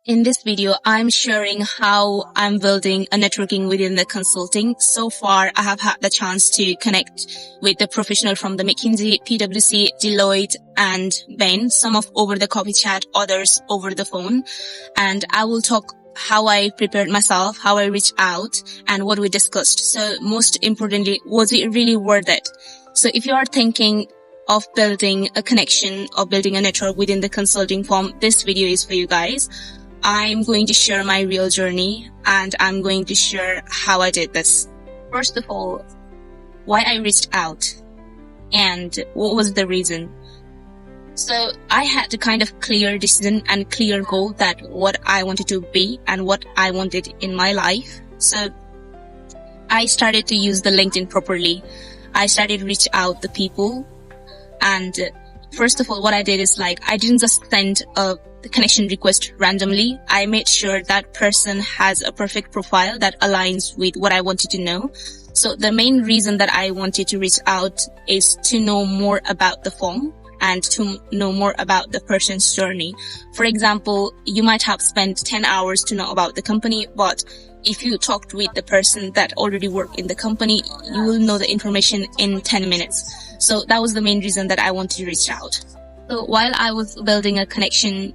In this video, I'm sharing how I'm building a networking within the consulting. So far, I have had the chance to connect with the professional from the McKinsey, PwC, Deloitte, and Bain, some of over the coffee chat, others over the phone. And I will talk how I prepared myself, how I reached out, and what we discussed. So most importantly, was it really worth it? So if you are thinking of building a connection or building a network within the consulting firm, this video is for you guys. I'm going to share my real journey and I'm going to share how I did this. First of all, why I reached out and what was the reason. So I had a kind of clear decision and clear goal that what I wanted to be and what I wanted in my life. So I started to use the LinkedIn properly. I started to reach out to people. And first of all, what I did is I didn't just send a connection request randomly. I made sure that person has a perfect profile that aligns with what I wanted to know. So the main reason that I wanted to reach out is to know more about the firm and to know more about the person's journey. For example, you might have spent 10 hours to know about the company, but if you talked with the person that already worked in the company, you will know the information in 10 minutes. So that was the main reason that I wanted to reach out. So while I was building a connection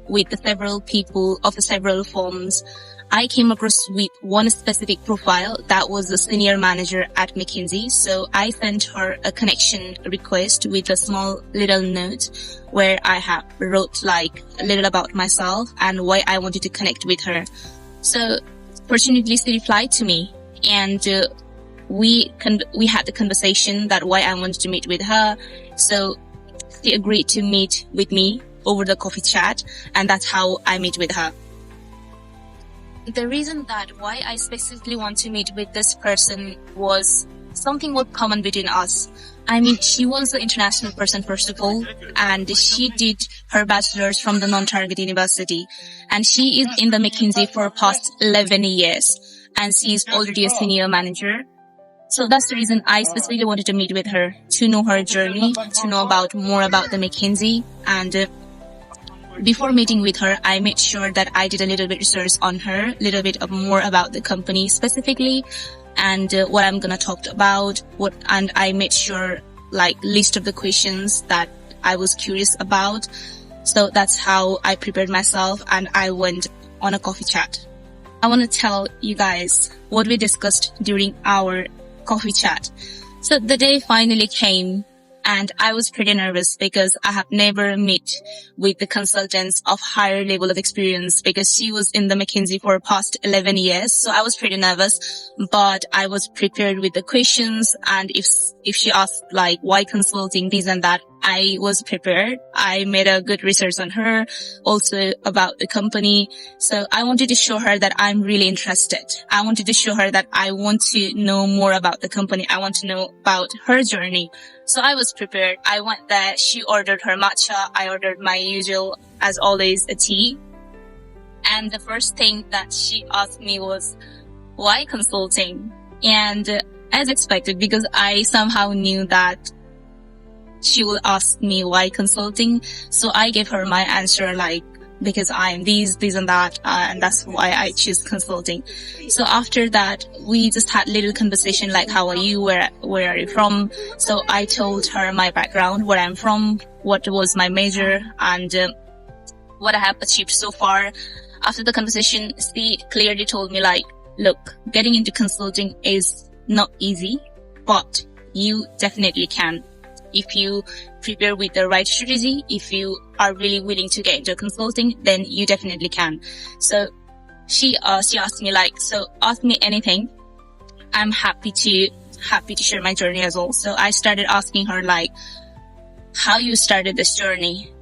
with the several people of the several firms, I came across with one specific profile that was the senior manager at McKinsey. So I sent her a connection request with a small little note where I have wrote a little about myself and why I wanted to connect with her. So fortunately, she replied to me and we had the conversation that why I wanted to meet with her. So she agreed to meet with me over the coffee chat, and that's how I meet with her. The reason that why I specifically want to meet with this person was something was common between us. I mean, she was an international person, first of all, and she did her bachelor's from the non-target university. And she is in the McKinsey for past 11 years, and she is already a senior manager. So that's the reason I specifically wanted to meet with her, to know her journey, to know more about the McKinsey. And before meeting with her, I made sure that I did a little bit research on her, a little bit more about the company specifically, and what I'm gonna talk about. And I made sure list of the questions that I was curious about. So that's how I prepared myself, and I went on a coffee chat. I want to tell you guys what we discussed during our coffee chat. So the day finally came and I was pretty nervous because I have never met with the consultants of higher level of experience because she was in the McKinsey for past 11 years. So I was pretty nervous, but I was prepared with the questions. And if she asked why consulting, this and that, I was prepared. I made a good research on her, also about the company. So I wanted to show her that I'm really interested. I wanted to show her that I want to know more about the company. I want to know about her journey. So I was prepared. I went there. She ordered her matcha. I ordered my usual, as always, a tea. And the first thing that she asked me was, why consulting? And as expected, because I somehow knew that she will ask me why consulting. So I gave her my answer because I am this and that, and that's why I choose consulting. So after that, we just had little conversation how are you, where are you from? So I told her my background, where I'm from, what was my major, and what I have achieved so far. After the conversation, she clearly told me look, getting into consulting is not easy, but you definitely can. If you prepare with the right strategy, if you are really willing to get into consulting, then you definitely can. So she asked me so ask me anything. I'm happy to share my journey as well. So I started asking her how you started this journey.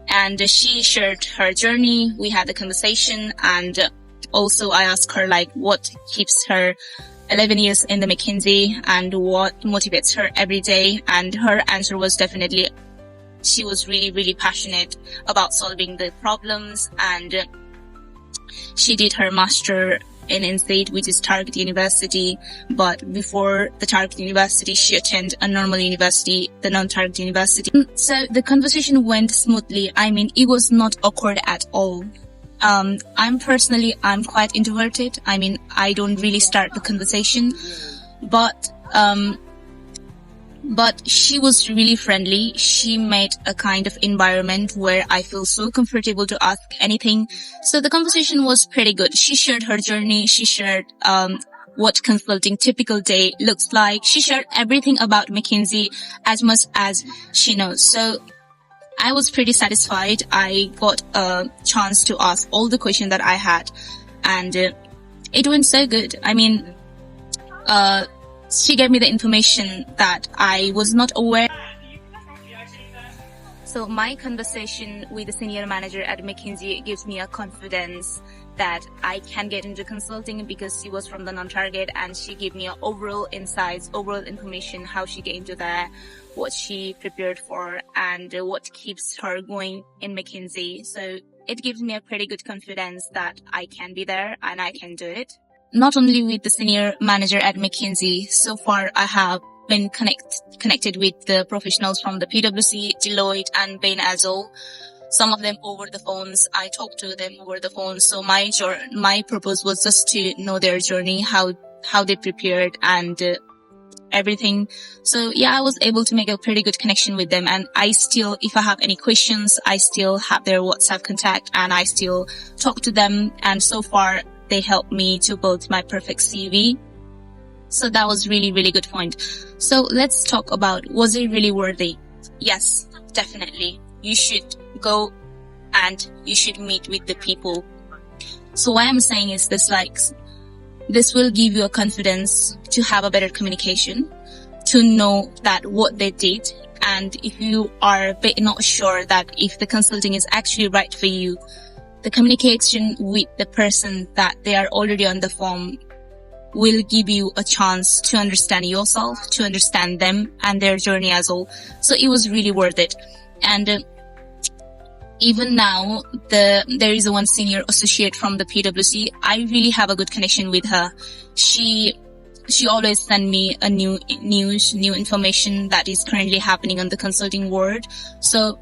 And she shared her journey. We had a conversation, and also I asked her what keeps her 11 years in the McKinsey and what motivates her every day. And her answer was definitely, she was really, really passionate about solving the problems. And she did her master in Insight, which is Target University. But before the Target University, she attended a normal university, the non-Target University. So the conversation went smoothly. I mean, it was not awkward at all. I'm quite introverted. I mean, I don't really start the conversation, but she was really friendly. She made a kind of environment where I feel so comfortable to ask anything. So the conversation was pretty good. She shared her journey. She shared, what consulting typical day looks like. She shared everything about McKinsey as much as she knows. So I was pretty satisfied. I got a chance to ask all the questions that I had, and it went so good. I mean, she gave me the information that I was not aware. So my conversation with the senior manager at McKinsey gives me a confidence that I can get into consulting, because she was from the non-target and she gave me overall insights, overall information, how she get into there, what she prepared for, and what keeps her going in McKinsey. So it gives me a pretty good confidence that I can be there and I can do it. Not only with the senior manager at McKinsey, so far I have been connected with the professionals from the PwC, Deloitte, and Bain as well. Some of them over the phones. I talked to them over the phone. So my purpose was just to know their journey, how they prepared, and everything. So yeah, I was able to make a pretty good connection with them. And I still, if I have any questions, I still have their WhatsApp contact and I still talk to them. And so far, they helped me to build my perfect CV. So that was really, really good point. So let's talk about, was it really worthy? Yes, definitely. You should go and you should meet with the people. So what I'm saying is this will give you a confidence to have a better communication, to know that what they did. And if you are a bit not sure that if the consulting is actually right for you, the communication with the person that they are already on the phone will give you a chance to understand yourself, to understand them and their journey as well. So it was really worth it. And even now, there is one senior associate from the PwC. I really have a good connection with her. She always send me a new information that is currently happening on the consulting world. So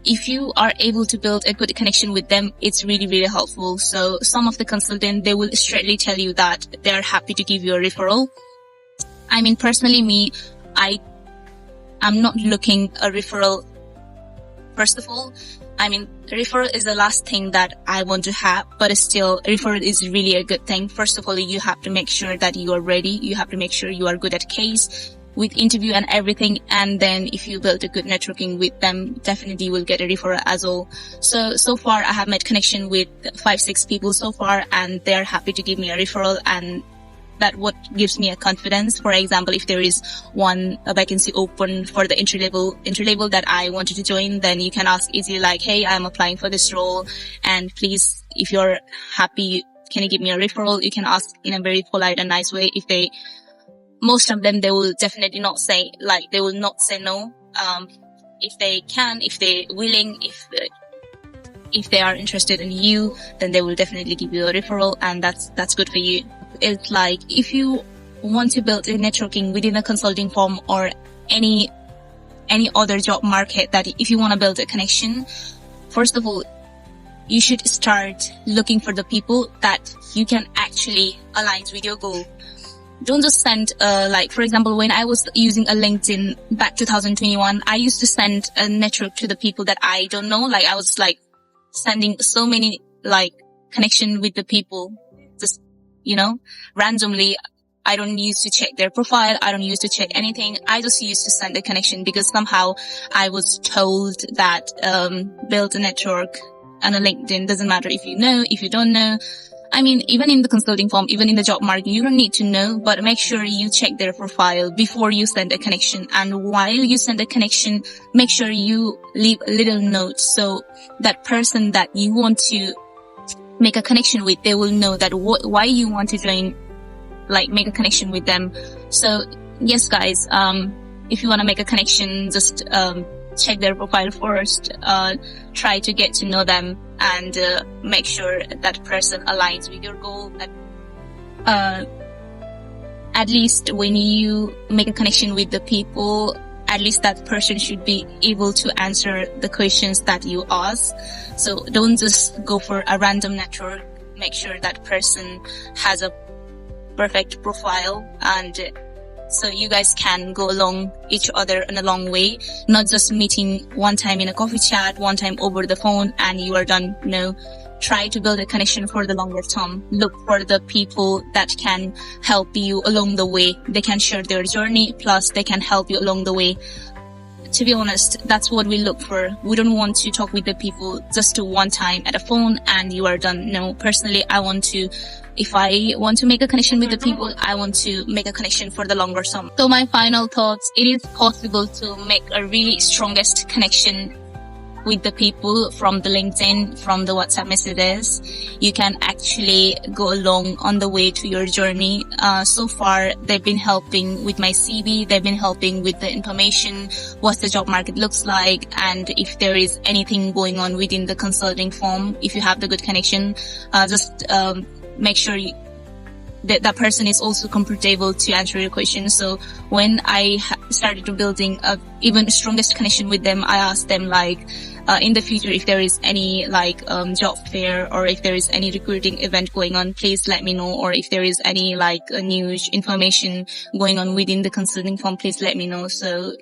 if you are able to build a good connection with them, it's really, really helpful. So some of the consultants, they will straightly tell you that they are happy to give you a referral. I mean, personally, I'm not looking a referral. First of all, I mean, referral is the last thing that I want to have, but still, referral is really a good thing. First of all, you have to make sure that you are ready. You have to make sure you are good at case, with interview and everything. And then if you build a good networking with them, definitely you will get a referral as well. So far I have made connection with 5-6 people so far, and they're happy to give me a referral, and that what gives me a confidence. For example, if there is a vacancy open for the entry level that I wanted to join, then you can ask easily like, hey, I'm applying for this role, and please, if you're happy, can you give me a referral? You can ask in a very polite and nice way. Most of them, they will definitely not say, they will not say no. If they can, if they're willing, if they are interested in you, then they will definitely give you a referral, and that's good for you. It's like, if you want to build a networking within a consulting firm or any other job market, that if you want to build a connection, first of all, you should start looking for the people that you can actually align with your goal. Don't just send, for example, when I was using a LinkedIn back 2021, I used to send a network to the people that I don't know. I was sending so many connection with the people, just, randomly. I don't used to check their profile. I don't used to check anything. I just used to send a connection because somehow I was told that, build a network on a LinkedIn. Doesn't matter if you know, if you don't know. I mean, even in the consulting firm, even in the job market, you don't need to know, but make sure you check their profile before you send a connection. And while you send a connection, make sure you leave a little note so that person that you want to make a connection with, they will know that why you want to join, make a connection with them. So yes, guys, if you want to make a connection, just, check their profile first, try to get to know them, and make sure that person aligns with your goal. At least when you make a connection with the people, at least that person should be able to answer the questions that you ask. So don't just go for a random network. Make sure that person has a perfect profile, and so you guys can go along each other in a long way, not just meeting one time in a coffee chat, one time over the phone, and you are done. No, try to build a connection for the longer term. Look for the people that can help you along the way. They can share their journey, plus they can help you along the way. To be honest, that's what we look for. We don't want to talk with the people just to one time at a phone and you are done. No, personally, if I want to make a connection with the people, I want to make a connection for the longer term. So my final thoughts, it is possible to make a really strongest connection with the people from the LinkedIn, from the WhatsApp messages. You can actually go along on the way to your journey. So far, they've been helping with my CV. They've been helping with the information, what the job market looks like, and if there is anything going on within the consulting firm. If you have the good connection, just make sure that person is also comfortable to answer your questions. So when I started to building a even strongest connection with them, I asked them in the future, if there is any job fair or if there is any recruiting event going on, please let me know. Or if there is any news information going on within the consulting firm, please let me know. So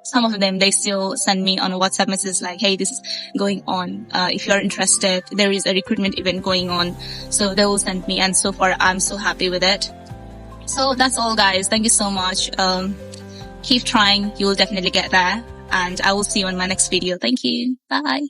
some of them, they still send me on a WhatsApp message hey, this is going on. If you're interested, there is a recruitment event going on. So they will send me, and so far I'm so happy with it. So that's all, guys. Thank you so much. Keep trying. You will definitely get there. And I will see you on my next video. Thank you. Bye.